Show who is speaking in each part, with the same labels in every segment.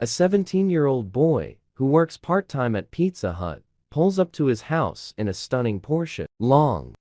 Speaker 1: A 17-year-old boy, who works part-time at Pizza Hut, pulls up to his house in a stunning Porsche.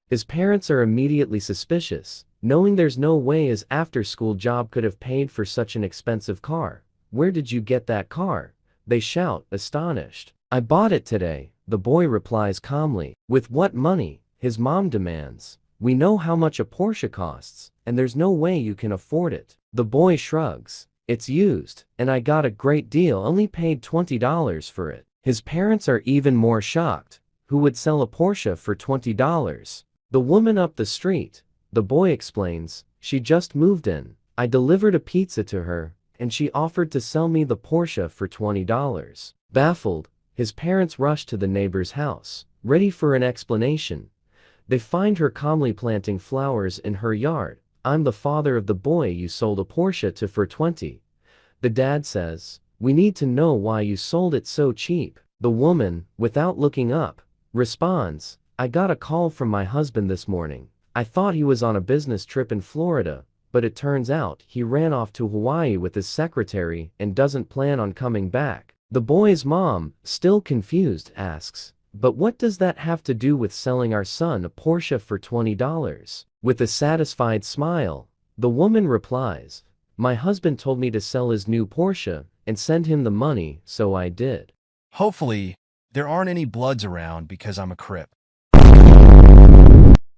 Speaker 1: His parents are immediately suspicious, knowing there's no way his after-school job could have paid for such an expensive car. "Where did you get that car?" they shout, astonished. "I bought it today," the boy replies calmly. "With what money?" his mom demands. "We know how much a Porsche costs, and there's no way you can afford it." The boy shrugs. "It's used, and I got a great deal, only paid $20 for it." His parents are even more shocked. Who would sell a Porsche for $20? "The woman up the street," the boy explains. "She just moved in. I delivered a pizza to her, and she offered to sell me the Porsche for $20. Baffled, his parents rush to the neighbor's house, ready for an explanation. They find her calmly planting flowers in her yard. "I'm the father of the boy you sold a Porsche to for $20. The dad says. "We need to know why you sold it so cheap." The woman, without looking up, responds, "I got a call from my husband this morning. I thought he was on a business trip in Florida, but it turns out he ran off to Hawaii with his secretary and doesn't plan on coming back." The boy's mom, still confused, asks, "But what does that have to do with selling our son a Porsche for $20? With a satisfied smile, the woman replies, "My husband told me to sell his new Porsche and send him the money, so I did."
Speaker 2: Hopefully, there aren't any bloods around because I'm a Crip.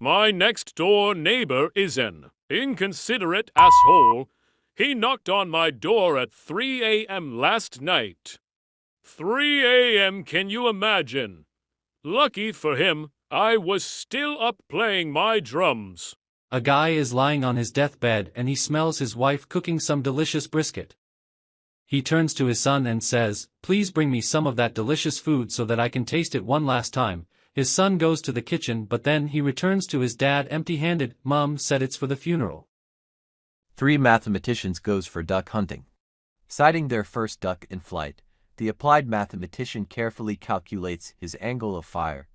Speaker 3: My next-door neighbor is an inconsiderate asshole. He knocked on my door at 3 a.m. last night. 3 a.m., can you imagine? Lucky for him, I was still up playing my drums.
Speaker 4: A guy is lying on his deathbed and he smells his wife cooking some delicious brisket. He turns to his son and says, "Please bring me some of that delicious food so that I can taste it one last time." His son goes to the kitchen, but then he returns to his dad empty-handed. "Mom said it's for the funeral."
Speaker 5: 3 mathematicians goes for duck hunting. Sighting their first duck in flight, the applied mathematician carefully calculates his angle of fire,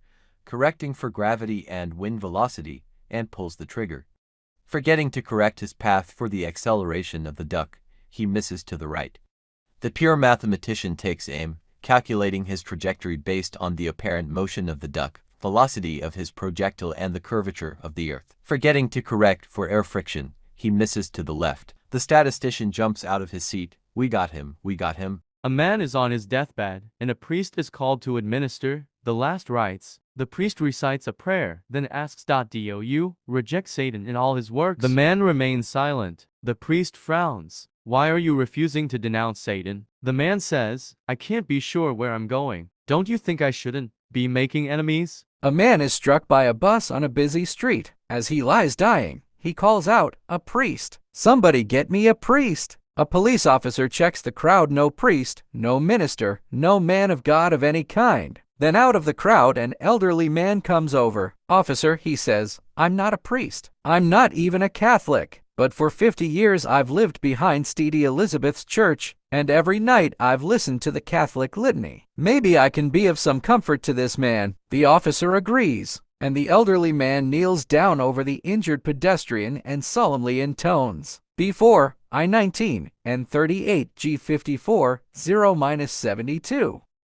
Speaker 5: correcting for gravity and wind velocity, and pulls the trigger. Forgetting to correct his path for the acceleration of the duck, he misses to the right. The pure mathematician takes aim, calculating his trajectory based on the apparent motion of the duck, velocity of his projectile and the curvature of the earth. Forgetting to correct for air friction, he misses to the left. The statistician jumps out of his seat. "We got him, we got him."
Speaker 6: A man is on his deathbed, and a priest is called to administer the last rites. The priest recites a prayer, then asks, "Do you reject Satan in all his works?" The man remains silent. The priest frowns. "Why are you refusing to denounce Satan?" The man says, "I can't be sure where I'm going. Don't you think I shouldn't be making enemies?"
Speaker 7: A man is struck by a bus on a busy street. As he lies dying, he calls out, "A priest! Somebody get me a priest!" A police officer checks the crowd. No priest, no minister, no man of God of any kind. Then out of the crowd an elderly man comes over. "Officer," he says, "I'm not a priest. I'm not even a Catholic. But for 50 years I've lived behind Steedy Elizabeth's church, and every night I've listened to the Catholic litany. Maybe I can be of some comfort to this man." The officer agrees, and the elderly man kneels down over the injured pedestrian and solemnly intones, "Before I-19 and 38 G54 0-72.